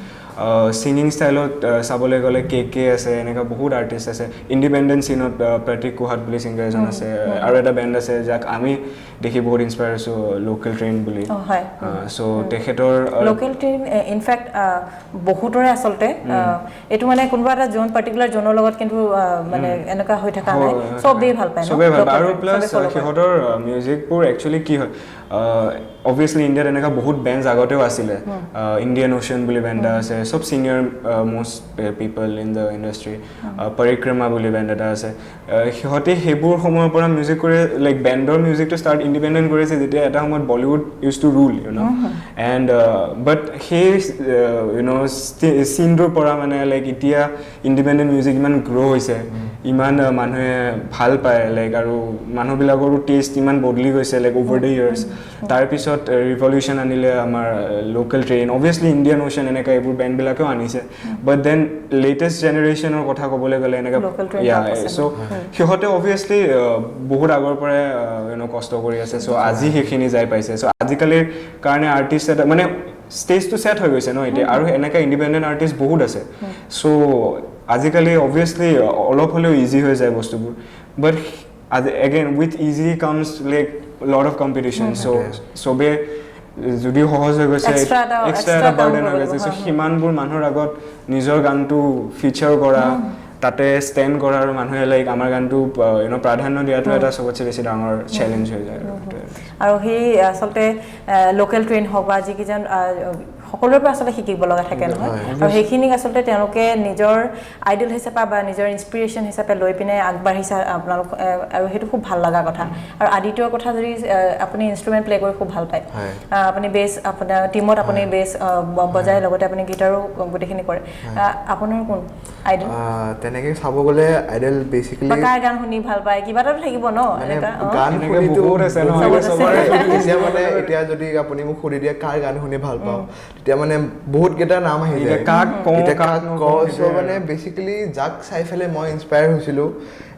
Speaker 2: ছিংগিং ষ্টাইলত চাবলৈ গ'লে কে আছে এনেকুৱা বহুত আৰ্টিষ্ট আছে ইণ্ডিপেণ্ডেণ্ট চিনত প্ৰতীক কুহাদ বুলি ছিংগাৰ এজন আছে আৰু এটা বেণ্ড আছে যাক আমি দেখি বহুত ইনস্পায়াৰ হৈছোঁ লোকেল ট্ৰেইন বুলি চ' তেখেতৰ
Speaker 1: লোকেল ট্ৰেইন ইনফেক্ট বহুতৰে আচলতে এইটো মানে কোনোবা এটা জোন পাৰ্টিকুলাৰ জোনৰ লগত কিন্তু মানে এনেকুৱা হৈ থকা নাই চবেই ভাল পায়
Speaker 2: চবেই ভাল পায় আৰু প্লাছ সিহঁতৰ মিউজিকবোৰ একচুৱেলি কি হয় অবভিয়াছলি ইণ্ডিয়াত এনেকুৱা বহুত বেণ্ডছ আগতেও আছিলে ইণ্ডিয়ান অ'চিয়ান বুলি বেণ্ড এটা আছে চব senior most people in the industry পৰিক্ৰমা বুলি বেণ্ড এটা আছে সিহঁতে সেইবোৰ সময়ৰ পৰা মিউজিক কৰি লাইক বেণ্ডৰ মিউজিকটো ষ্টাৰ্ট ইণ্ডিপেণ্ডেণ্ট কৰিছে যেতিয়া এটা সময়ত Bollywood used to rule and but সেই চিনটোৰ পৰা মানে লাইক এতিয়া ইণ্ডিপেণ্ডেণ্ট মিউজিক ইমান গ্ৰ' হৈছে ইমান মানুহে ভাল পায় লাইক আৰু মানুহবিলাকৰো টেষ্ট ইমান বদলি গৈছে লাইক অভাৰ দ্য ইয়াৰ্ছ তাৰপিছত ৰিভলিউশ্যন আনিলে আমাৰ local train obviously Indian ocean এনেকুৱা এইবোৰ বেণ্ডবিলাকেও আনিছে বাট দেন লেটেষ্ট জেনেৰেশ্যনৰ কথা ক'বলৈ গ'লে এনেকুৱা চ' সিহঁতে অবভিয়াছলি বহুত আগৰ পৰাই কষ্ট কৰি আছে চ' আজি সেইখিনি যাই পাইছে চ' আজিকালিৰ কাৰণে আৰ্টিষ্ট এটা মানে ষ্টেজটো ছেট হৈ গৈছে এতিয়া আৰু এনেকুৱা ইণ্ডিপেণ্ডেণ্ট আৰ্টিষ্ট বহুত আছে চ' আজিকালি অবভিয়াছলি অলপ হ'লেও ইজি হৈ যায় বস্তুবোৰ but again with easy comes like lot of competition so' চবেই যদিও সহজ হৈ গৈছে এক্সট্ৰা এটা বাৰ্ডেন হৈ গৈছে চ' সিমানবোৰ মানুহৰ আগত নিজৰ গানটো ফিচাৰ কৰা তাতে ষ্টেণ্ড কৰা আৰু মানুহে লাইক আমাৰ গানটো প্ৰাধান্য দিয়াটো এটা চবতছে বেছি ডাঙৰ চেলেঞ্জ হৈ যায়
Speaker 1: আৰু সেই আচলতে লোকেল ট্ৰেইন হওক বা যিকেইজন সকলোৰে পৰা আচলতে শিকিব লগা থাকে নহয় আৰু সেইখিনিক আচলতে তেওঁলোকে নিজৰ আইডল হিচাপে বা নিজৰ ইনস্পিৰেশ্যন হিচাপে লৈ পিনে আগবাঢ়িছে আপোনালোক আৰু সেইটো খুব ভাল লগা কথা আৰু আদিত্যৰ কথা যদি আপুনি ইনষ্ট্ৰুমেণ্ট প্লে কৰি খুব ভাল পায় আপুনি বেছ আপোনাৰ টিমত আপুনি বেছ বজাই লগতে আপুনি গীটাৰো গোটেইখিনি কৰে আপোনাৰ কোন আইডল
Speaker 3: তেনেকৈ চাব গ'লে আইডল বেচিকেলি
Speaker 1: কাৰ গান শুনি ভাল পায় কিবা এটা থাকিব ন
Speaker 3: গান শুনিতো এতিয়া মানে এতিয়া যদি আপুনি মোক সুধি দিয়ে কাৰ গান শুনি ভাল পাওঁ তেতিয়া মানে বহুত কেইটা নাম আহি যায় কাক চ' মানে বেচিকেলি যাক চাই পেলাই মই ইনস্পায়াৰ হৈছিলোঁ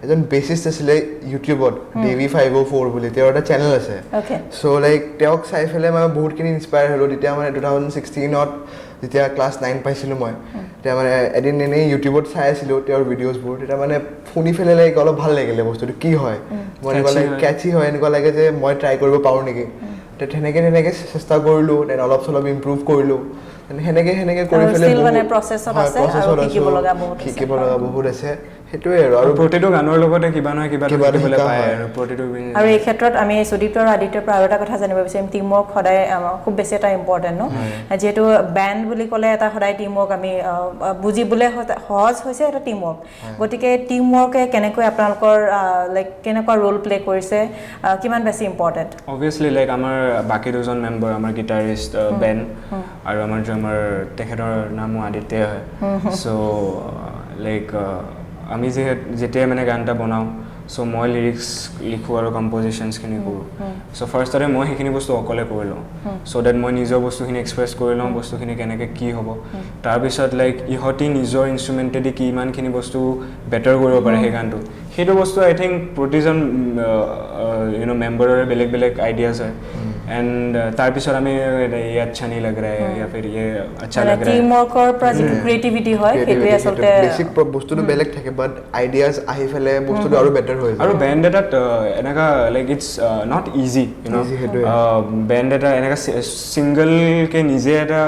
Speaker 3: এজন বেচিষ্ট আছিলে ইউটিউবত DV504 বুলি তেওঁৰ এটা চেনেল আছে চ' লাইক তেওঁক চাই পেলাই মই বহুতখিনি ইনস্পায়াৰ হ'লোঁ তেতিয়া মানে 2016ত যেতিয়া ক্লাছ 9 পাইছিলোঁ মই তেতিয়া মানে এদিন এনেই ইউটিউবত চাই আছিলোঁ তেওঁৰ ভিডিঅ'জবোৰ তেতিয়া মানে শুনি পেলাই লাইক অলপ ভাল লাগিলে বস্তুটো কি হয় মই এনেকুৱা লাইক কেটচি হয় এনেকুৱা লাগে যে মই ট্ৰাই কৰিব পাৰোঁ নেকি তেনেকৈ চেষ্টা কৰিলোঁ দেন অলপ চলপ ইম্প্ৰুভ কৰিলোঁ সেনেকৈ কৰি পেলাই
Speaker 1: প্ৰচেছত শিকিব লগা
Speaker 3: বহুত আছে সেইটোৱে আৰু
Speaker 2: প্ৰতিটো গানৰ লগতে কিবা নহয় কিবা শিকিবলৈ পায় আৰু প্ৰতিটো
Speaker 1: আৰু এই ক্ষেত্ৰত আমি সুদীপ্ত আৰু আদিত্যৰ পৰা আৰু এটা কথা জানিব বিচাৰিম টিমৱৰ্ক সদায় খুব বেছি এটা ইম্পৰ্টেণ্ট যিহেতু বেণ্ড বুলি ক'লে এটা সদায় টিমৱৰ্ক আমি বুজিবলৈ সহজ হৈছে এটা টিমৱৰ্ক গতিকে টিমৱৰ্কে কেনেকৈ আপোনালোকৰ লাইক কেনেকুৱা ৰোল প্লে কৰিছে কিমান বেছি ইম্পৰ্টেণ্ট
Speaker 2: অবভিয়াছলি লাইক আমাৰ বাকী দুজন মেম্বাৰ আমাৰ গিটাৰিষ্ট বেন আৰু আমাৰ ড্ৰামাৰ তেখেতৰ নামো আদিত্য হয় চ' লাইক আমি যেতিয়াই মানে গান এটা বনাওঁ চ' মই লিৰিক্স লিখোঁ আৰু কম্প'জিশ্যনছখিনি কৰোঁ চ' ফাৰ্ষ্টতে মই সেইখিনি বস্তু অকলে কৰি লওঁ চ' ডেট মই নিজৰ বস্তুখিনি এক্সপ্ৰেছ কৰি লওঁ বস্তুখিনি কেনেকৈ কি হ'ব তাৰপিছত লাইক ইহঁতি নিজৰ ইনষ্ট্ৰুমেণ্টেদি কিমানখিনি বস্তু বেটাৰ কৰিব পাৰে সেই গানটো সেইটো বস্তু আই থিংক প্ৰতিজন মেম্বাৰৰে বেলেগ বেলেগ আইডিয়াছ হয় एंड তাৰপিছত আমি ये अच्छा नहीं लग रहा है या फिर ये अच्छा लग रहा है
Speaker 1: টিম ৱৰ্কৰ পৰা যিটো ক্ৰিয়েটিভিটি হয় সেইটোৱে আচলতে
Speaker 3: বেসিক বস্তুটো বেলেগ থাকে বাট আইডিয়াজ আহি ফেলে বস্তুটো আৰু বেটাৰ হৈ যায়
Speaker 2: আৰু বেণ্ড এটাত এনেকা like it's not easy you know
Speaker 3: Easy সেইটোৱে।
Speaker 2: বেণ্ড এটা এনেকা ছিংগলকে নিজে এটা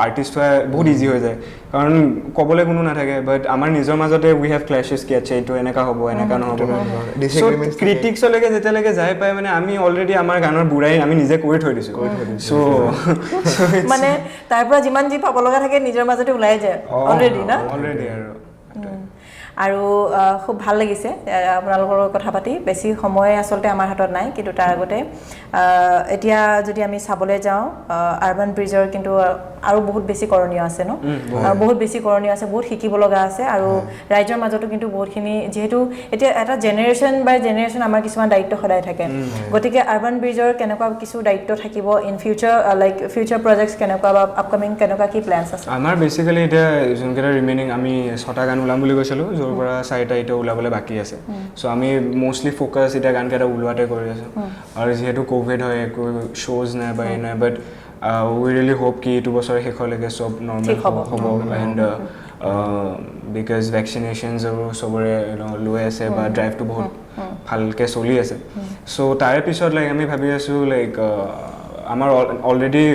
Speaker 2: আৰ্টিষ্ট হোৱা বহুত ইজি হৈ যায় কাৰণ ক'বলৈ কোনো নাথাকে বাট আমাৰ নিজৰ মাজতে উই হেভ ক্লেশেছ কি আচ্ছা এইটো এনেকা হ'ব এনেকা নহ'ব
Speaker 3: Disagreements থাকে।
Speaker 2: ক্ৰিটিক্সলৈকে যেতিয়ালৈকে যাই পাই মানে আমি অলৰেডি আমাৰ গানৰ বুঢ়াই আমি নিজে কৰি থৈ দিছোঁ চ'
Speaker 1: মানে তাৰ পৰা যিমান যি পাব লগা থাকে নিজৰ মাজতে ওলাই যায় অলৰেডি না
Speaker 2: অলৰেডি
Speaker 1: আৰু খুব ভাল লাগিছে আপোনালোকৰ লগত কথা পাতি বেছি সময় আচলতে আমাৰ হাতত নাই কিন্তু তাৰ আগতে এতিয়া যদি আমি চাবলৈ যাওঁ আৰবান ব্ৰিজৰ কিন্তু আৰু বহুত বেছি কৰণীয় আছে ন বহুত বেছি কৰণীয় আছে বহুত শিকিব লগা আছে আৰু ৰাইজৰ মাজতো কিন্তু বহুতখিনি যিহেতু এতিয়া এটা জেনেৰেশ্যন বাই জেনেৰেশ্যন আমাৰ কিছুমান দায়িত্ব সদায় থাকে গতিকে আৰবান ব্ৰিজৰ কেনেকুৱা কিছু দায়িত্ব থাকিব in future like future projects কেনেকুৱা বা আপকামিং কেনেকুৱা কি প্লেনছ আছে
Speaker 2: আমাৰ বেচিকেলি এতিয়া যোনকেইটা ৰিমেইনিং আমি 6টা গান ওলাম বুলি কৈছিলোঁ য'ৰ পৰা 4টা এতিয়া ওলাবলৈ বাকী আছে চ' আমি মষ্টলি ফ'কাছ এতিয়া গানকেইটা ওলোৱাতে কৰি আছোঁ আৰু যিহেতু ক'ভিড হয় একো শ্ব'জ নাই বা নাই বাট উই ৰিয়েলি হোপ কি এইটো বছৰ শেষলৈকে চব নৰ্মেল হ'ব এণ্ড বিকজ ভেকচিনেশ্যনছ আৰু চবৰে লৈ আছে বা ড্ৰাইভটো বহুত ভালকৈ চলি আছে চ' তাৰে পিছত লাইক আমি ভাবি আছোঁ লাইক আমাৰ অলৰেডি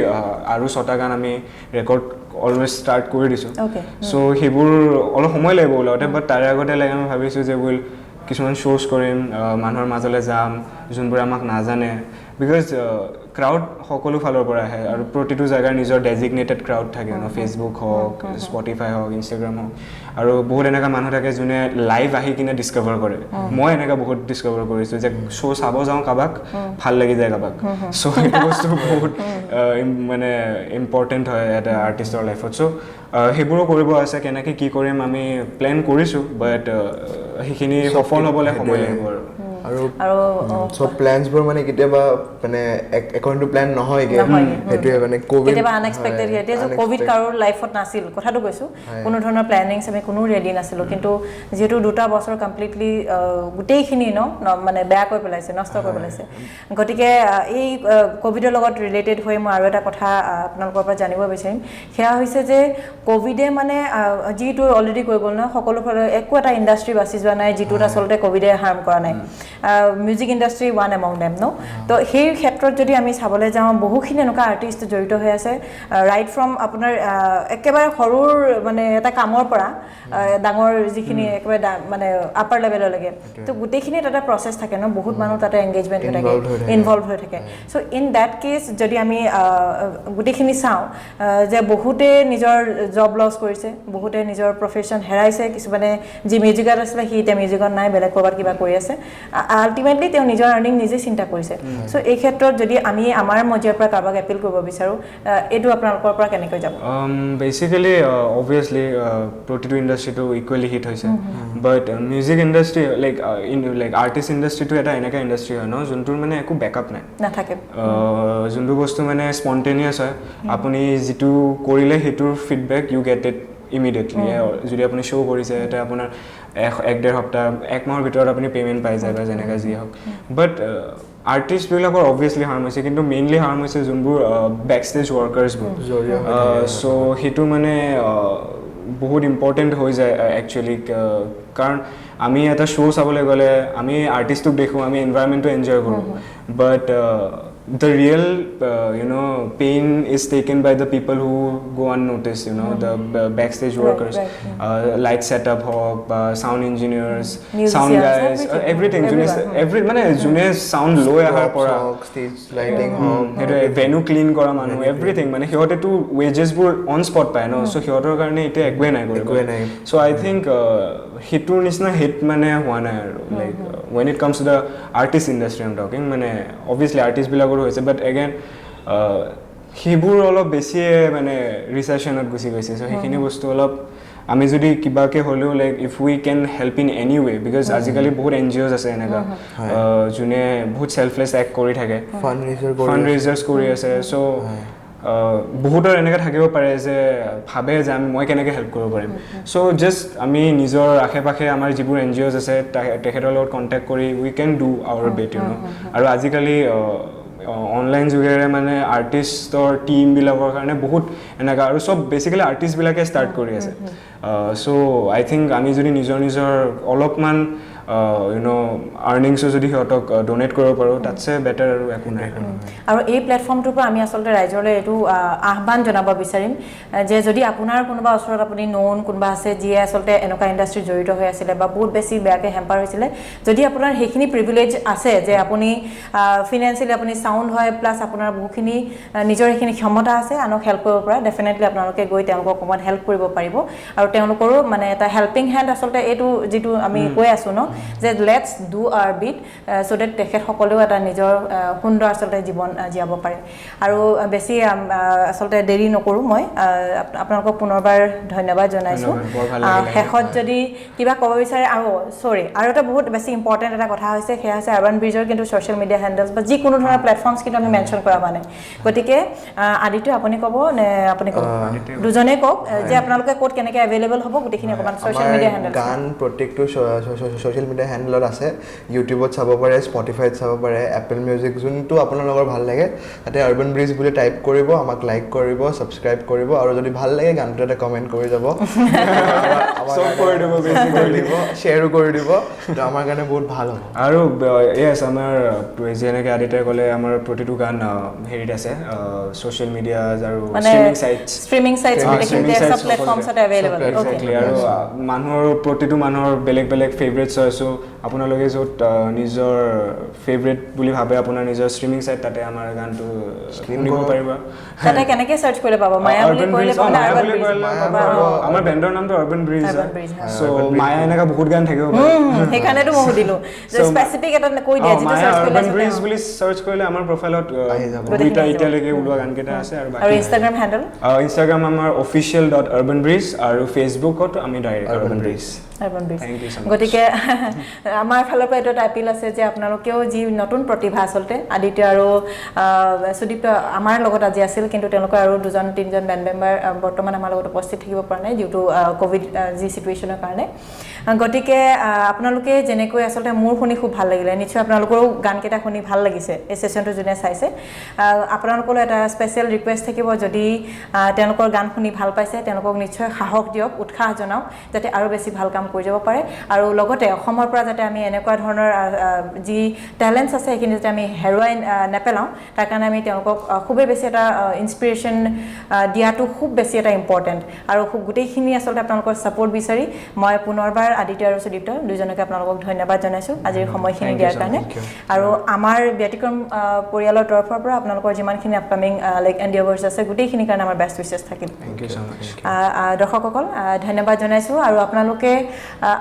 Speaker 2: আৰু 6টা গান আমি ৰেকৰ্ড অলৱেজ ষ্টাৰ্ট কৰি দিছোঁ চ' সেইবোৰ অলপ সময় লাগিব ওলাওঁতে বাট তাৰে আগতে লাইক আমি ভাবিছোঁ যে উইল কিছুমান শ্ব'জ কৰিম মানুহৰ মাজলৈ যাম যোনবোৰে আমাক নাজানে বিকজ ক্ৰাউড সকলো ফালৰ পৰা আহে আৰু প্ৰতিটো জেগাৰ নিজৰ ডেজিগনেটেড ক্ৰাউড থাকে ন ফেচবুক হওক স্পটিফাই হওক ইনষ্টাগ্ৰাম হওক আৰু বহুত এনেকুৱা মানুহ থাকে যোনে লাইভ আহি কিনে ডিস্কভাৰ কৰে মই এনেকুৱা বহুত ডিস্কভাৰ কৰিছোঁ যে শ্ব' চাব যাওঁ কাৰোবাক ভাল লাগি যায় কাৰোবাক চ' সেইটো বস্তু বহুত মানে ইম্পৰ্টেণ্ট হয় এটা আৰ্টিষ্টৰ লাইফত চ' সেইবোৰো কৰিব আছে কেনেকৈ কি কৰিম আমি প্লেন কৰিছোঁ বাট সেইখিনি সফল হ'বলৈ সময় লাগিব
Speaker 3: আৰু সব প্লেনছবোৰ মানে কেতিয়াবা মানে একাউণ্ট টু প্লেন নহয়গে সেইটোৱে মানে কোভিড
Speaker 1: কেতিয়াবা আনএক্সপেক্টেড এতিয়া যে কোভিড কাৰোৰ লাইফত নাছিল কথাটো কৈছোঁ কোনো ধৰণৰ প্লেনিংছ আমি কোনো ৰেডি নাছিলোঁ কিন্তু যিহেতু 2টা বছৰ কমপ্লিটলি গোটেইখিনি মানে বেয়া কৰি পেলাইছে নষ্ট কৰি পেলাইছে গতিকে এই কোভিডৰ লগত ৰিলেটেড হৈ মই আৰু এটা কথা আপোনালোকৰ পৰা জানিব বিচাৰিম সেয়া হৈছে যে কোভিডে মানে যিটো অলৰেডি কৈ গ'ল ন সকলো ফালে একো এটা ইণ্ডাষ্ট্ৰী বাচি যোৱা নাই যিটোত আচলতে কোভিডে হাৰ্ম কৰা নাই music industry one among them ন তো সেই ক্ষেত্ৰত যদি আমি চাবলৈ যাওঁ বহুখিনি এনেকুৱা আৰ্টিষ্ট জড়িত হৈ আছে ৰাইট ফ্ৰম আপোনাৰ একেবাৰে সৰুৰ মানে এটা কামৰ পৰা ডাঙৰ যিখিনি একেবাৰে মানে আপাৰ লেভেললৈকে তো গোটেইখিনি এটা প্ৰচেছ থাকে ন বহুত মানুহ তাতে এংগেজমেণ্ট হৈ থাকে ইনভলভ হৈ থাকে চ' ইন ডেট কেছ যদি আমি গোটেইখিনি চাওঁ যে বহুতে নিজৰ জব লছ কৰিছে বহুতে নিজৰ প্ৰফেশ্যন হেৰাইছে কিছুমানে যি মিউজিকত আছিলে সি এতিয়া মিউজিকত নাই বেলেগ ক'ৰবাত কিবা কৰি আছে আল্টিমেটলি তেওঁ নিজৰ আৰ্নিং নিজে চিন্তা কৰিছে চ' এই ক্ষেত্ৰত যদি আমি আমাৰ মজিয়াৰ পৰা কাৰোবাক এপিল কৰিব বিচাৰোঁ এইটো আপোনালোকৰ পৰা কেনেকৈ যাব
Speaker 2: বেচিকেলি অবভিয়াছলি প্ৰতিটো ইণ্ডাষ্ট্ৰিটো ইকুৱেলি হিট হৈছে বাট মিউজিক ইণ্ডাষ্ট্ৰি লাইক আৰ্টিষ্ট ইণ্ডাষ্ট্ৰিটো এটা এনেকুৱা ইণ্ডাষ্ট্ৰি হয় ন যোনটোৰ মানে একো বেকআপ নাই
Speaker 1: নাথাকে
Speaker 2: যোনটো বস্তু মানে স্পণ্টেনিয়াছ হয় আপুনি যিটো কৰিলে সেইটোৰ feedback you get it immediately যদি আপুনি শ্ব' কৰিছে এতিয়া আপোনাৰ 1-1.5 সপ্তাহ 1 মাহৰ ভিতৰত আপুনি পে'মেণ্ট পাই যায় বা যেনেকৈ যি হওক বাট আৰ্টিষ্টবিলাকৰ অবভিয়াছলি হাৰ্ম হৈছে কিন্তু মেইনলি হাৰ্ম হৈছে যোনবোৰ বেক ষ্টেজ ৱৰ্কাৰ্ছবোৰ চ' সেইটো মানে বহুত ইম্পৰ্টেণ্ট হৈ যায় একচুৱেলি কাৰণ আমি এটা শ্ব' চাবলৈ গ'লে আমি আৰ্টিষ্টক দেখোঁ আমি এনভাইৰমেণ্টটো এনজয় কৰোঁ বাট the real pain is taken by the people who go unnoticed, the backstage workers, light setup hawk, sound engineers, sound guys, everything june sound low ahar pora
Speaker 3: stage lighting hawk
Speaker 2: venue clean kora manu everything mane hiote to wages bur on spot pai no so hiotor karone ite ekwe nai koribo so I think hitur nisna hit mane hua nai aru like when it comes to the artist industry I'm talking mane obviously artist bilagor হৈছে বাট again সেইবোৰ অলপ বেছিয়ে মানে ৰিচাৰ্চনত গুচি গৈছে চ' সেইখিনি বস্তু অলপ আমি যদি কিবাকে হ'লেও like if we can help in any way because আজিকালি বহুত NGOs আছে এনেকুৱা যোনে বহুত চেল্ফলেছ এক্ট কৰি থাকে ফাণ্ড ৰেজাৰ্ছ কৰি আছে চ' বহুতৰ এনেকৈ থাকিব পাৰে যে ভাবে যে মই কেনেকৈ হেল্প কৰিব পাৰিম চ' জাষ্ট আমি নিজৰ আশে পাশে আমাৰ যিবোৰ NGOs আছে তেখেতৰ লগত কণ্টেক্ট কৰি we can do our bit আৰু আজিকালি অনলাইন যোগেৰে মানে আৰ্টিষ্টৰ টিমবিলাকৰ কাৰণে বহুত এনেকুৱা আৰু চব বেচিকেলি আৰ্টিষ্টবিলাকে ষ্টাৰ্ট কৰি আছে চ' আই থিংক আমি যদি নিজৰ অলপমান আৰ্নিংছো যদি সিহঁতক ডনেট কৰিব পাৰোঁ তাতছে বেটাৰ আৰু একো নাই
Speaker 1: আৰু এই প্লেটফৰ্মটোৰ পৰা আমি আচলতে ৰাইজলৈ এইটো আহ্বান জনাব বিচাৰিম যে যদি আপোনাৰ কোনোবা ওচৰত আপুনি নন কোনোবা আছে যিয়ে আচলতে এনেকুৱা ইণ্ডাষ্ট্ৰীত জড়িত হৈ আছিলে বা বহুত বেছি বেয়াকৈ হেম্পাৰ হৈছিলে যদি আপোনাৰ সেইখিনি প্ৰিভিলেজ আছে যে আপুনি ফিনেন্সিয়েলি আপুনি চাউণ্ড হয় প্লাছ আপোনাৰ বহুখিনি নিজৰ সেইখিনি ক্ষমতা আছে আনক হেল্প কৰিব পৰা ডেফিনেটলি আপোনালোকে গৈ তেওঁলোকক অকণমান হেল্প কৰিব পাৰিব আৰু তেওঁলোকৰো মানে এটা হেল্পিং হেণ্ড আচলতে এইটো যিটো আমি কৈ আছোঁ ন যে let's do our bit so' that তেখেতসকলেও এটা নিজৰ সুন্দৰ আচলতে জীৱন জীয়াব পাৰে আৰু বেছি আচলতে দেৰি নকৰোঁ মই আপোনালোকক পুনৰবাৰ ধন্যবাদ জনাইছোঁ শেষত যদি কিবা ক'ব বিচাৰে আৰু আৰু এটা বহুত বেছি ইম্পৰ্টেণ্ট এটা কথা হৈছে সেয়া হৈছে আৰবান ব্ৰিজৰ কিন্তু ছ'চিয়েল মিডিয়া হেণ্ডেলছ বা যিকোনো ধৰণৰ প্লেটফৰ্মছ কিন্তু আমি মেনশ্যন কৰা হোৱা নাই গতিকে আদিত্য আপুনি ক'ব নে আপুনি ক'ব দুজনেই কওক যে আপোনালোকে ক'ত কেনেকৈ এভেইলেবল হ'ব গোটেইখিনি অকণমান ছ'চিয়েল মিডিয়া হেণ্ডেল
Speaker 3: গান প্ৰত্যেকটো ছ'চিয়েল মিডিয়া হেণ্ডেলত আছে ইউটিউবত চাব পাৰে স্পটিফাইত চাব পাৰে এপল মিউজিক যোনটো আপোনালোকৰ ভাল লাগে তাতে আৰবান ব্ৰিজ বুলি টাইপ কৰিব আমাক লাইক কৰিব ছাবস্ক্ৰাইব কৰিব আৰু যদি ভাল লাগে গানটো এটা কমেণ্ট কৰি যাব শ্বেয়াৰো কৰি দিব তো আমাৰ কাৰণে বহুত ভাল হ'ব
Speaker 2: আৰু য়েছ আমাৰ যেনেকৈ আদিত্যই ক'লে আমাৰ প্ৰতিটো গান হেৰিত আছে ছ'চিয়েল মিডিয়াজ আৰু
Speaker 1: ষ্ট্ৰিমিং চাইটছ সব প্লেটফৰ্মছতে এভেইলেবল
Speaker 2: এক্সেক্টলি আৰু প্ৰতিটো মানুহৰ বেলেগ বেলেগ ফেভৰেট চইছো আপোনালোকে য'ত নিজৰ ফেভৰেট বুলি ভাবে আপোনাৰ নিজৰ ষ্ট্ৰিমিং চাইট তাতে আমাৰ গানটো শুনিব পাৰিব
Speaker 1: তাতে কেনেকৈ চাৰ্চ কৰিলে পাব মায়া বুলি কৰিলে
Speaker 2: আমাৰ বেণ্ডৰ নামটো আৰবান ব্ৰিজ চ' মায়া এনেকুৱা বহুত গান থাকিব পাৰে
Speaker 1: সেইকাৰণেতো মই সুধিলোঁ যে স্পেচিফিক এটা কৈ দিয়া যিটো চাৰ্চ কৰিলে
Speaker 2: আৰবান ব্ৰিজ বুলি চাৰ্চ কৰিলে আমাৰ প্ৰফাইলত দুইটা এতিয়ালৈকে ওলোৱা গানকেইটা আছে আৰু
Speaker 1: ইনষ্টাগ্ৰাম হেণ্ডেল
Speaker 2: ইনষ্টাগ্ৰাম আমাৰ official.urbanbreeze আৰু ফেচবুকত আমি ডাইৰেক্ট আৰবান ব্ৰিজ
Speaker 1: গতিকে আমাৰ ফালৰ পৰা এইটো এটা এপিল আছে যে আপোনালোকেও যি নতুন প্ৰতিভা আচলতে আদিত্য আৰু সুদীপ্ত আমাৰ লগত আজি আছিল কিন্তু তেওঁলোকৰ আৰু 2-3জন বেণ্ড মেম্বাৰ বৰ্তমান আমাৰ লগত উপস্থিত থাকিব পৰা নাই ডিউ টু ক'ভিড যি চিটুৱেশ্যনৰ কাৰণে গতিকে আপোনালোকে যেনেকৈ আচলতে মোৰ শুনি খুব ভাল লাগিলে নিশ্চয় আপোনালোকৰো গানকেইটা শুনি ভাল লাগিছে এই ছেশ্যনটো যোনে চাইছে আপোনালোকলৈ এটা স্পেচিয়েল ৰিকুৱেষ্ট থাকিব যদি তেওঁলোকৰ গান শুনি ভাল পাইছে তেওঁলোকক নিশ্চয় সাহস দিয়ক উৎসাহ জনাওক যাতে আৰু বেছি ভাল কাম কৰি যাব পাৰে আৰু লগতে অসমৰ পৰা যাতে আমি এনেকুৱা ধৰণৰ যি টেলেণ্টছ আছে সেইখিনি যাতে আমি হেৰুৱাই নেপেলাওঁ তাৰ কাৰণে আমি তেওঁলোকক খুবেই বেছি এটা ইনস্পিৰেশ্যন দিয়াটো খুব বেছি এটা ইম্পৰ্টেণ্ট আৰু গোটেইখিনি আচলতে আপোনালোকৰ ছাপোৰ্ট বিচাৰি মই পুনৰবাৰ আদিত্য আৰু সুদীপ্ত দুজনকে আপোনালোকক ধন্যবাদ জনাইছোঁ আজিৰ সময়খিনি দিয়াৰ কাৰণে আৰু আমাৰ ব্যতিক্ৰম পৰিয়ালৰ তৰফৰ পৰা আপোনালোকৰ যিমানখিনি আপকামিং লাইক এণ্ডিঅ'ভাৰ্ছ আছে গোটেইখিনিৰ কাৰণে আমাৰ বেষ্ট উইচেছ থাকিল দৰ্শকসকল ধন্যবাদ জনাইছোঁ আৰু আপোনালোকে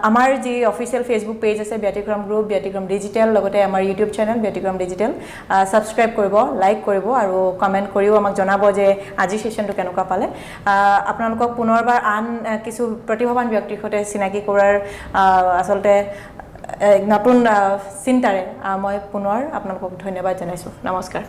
Speaker 1: আমাৰ যি অফিচিয়েল ফেচবুক পেজ আছে ব্যতিক্ৰম গ্ৰুপ ব্যতিক্ৰম ডিজিটেল লগতে আমাৰ ইউটিউব চেনেল ব্যতিক্ৰম ডিজিটেল ছাবস্ক্ৰাইব কৰিব লাইক কৰিব আৰু কমেণ্ট কৰিও আমাক জনাব যে আজিৰ ছেশ্যনটো কেনেকুৱা পালে আপোনালোকক পুনৰবাৰ আন কিছু প্ৰতিভাৱান ব্যক্তিৰ সৈতে চিনাকি কৰাৰ আচলতে নতুন চিন্তাৰে মই পুনৰ আপোনালোকক ধন্যবাদ জনাইছোঁ নমস্কাৰ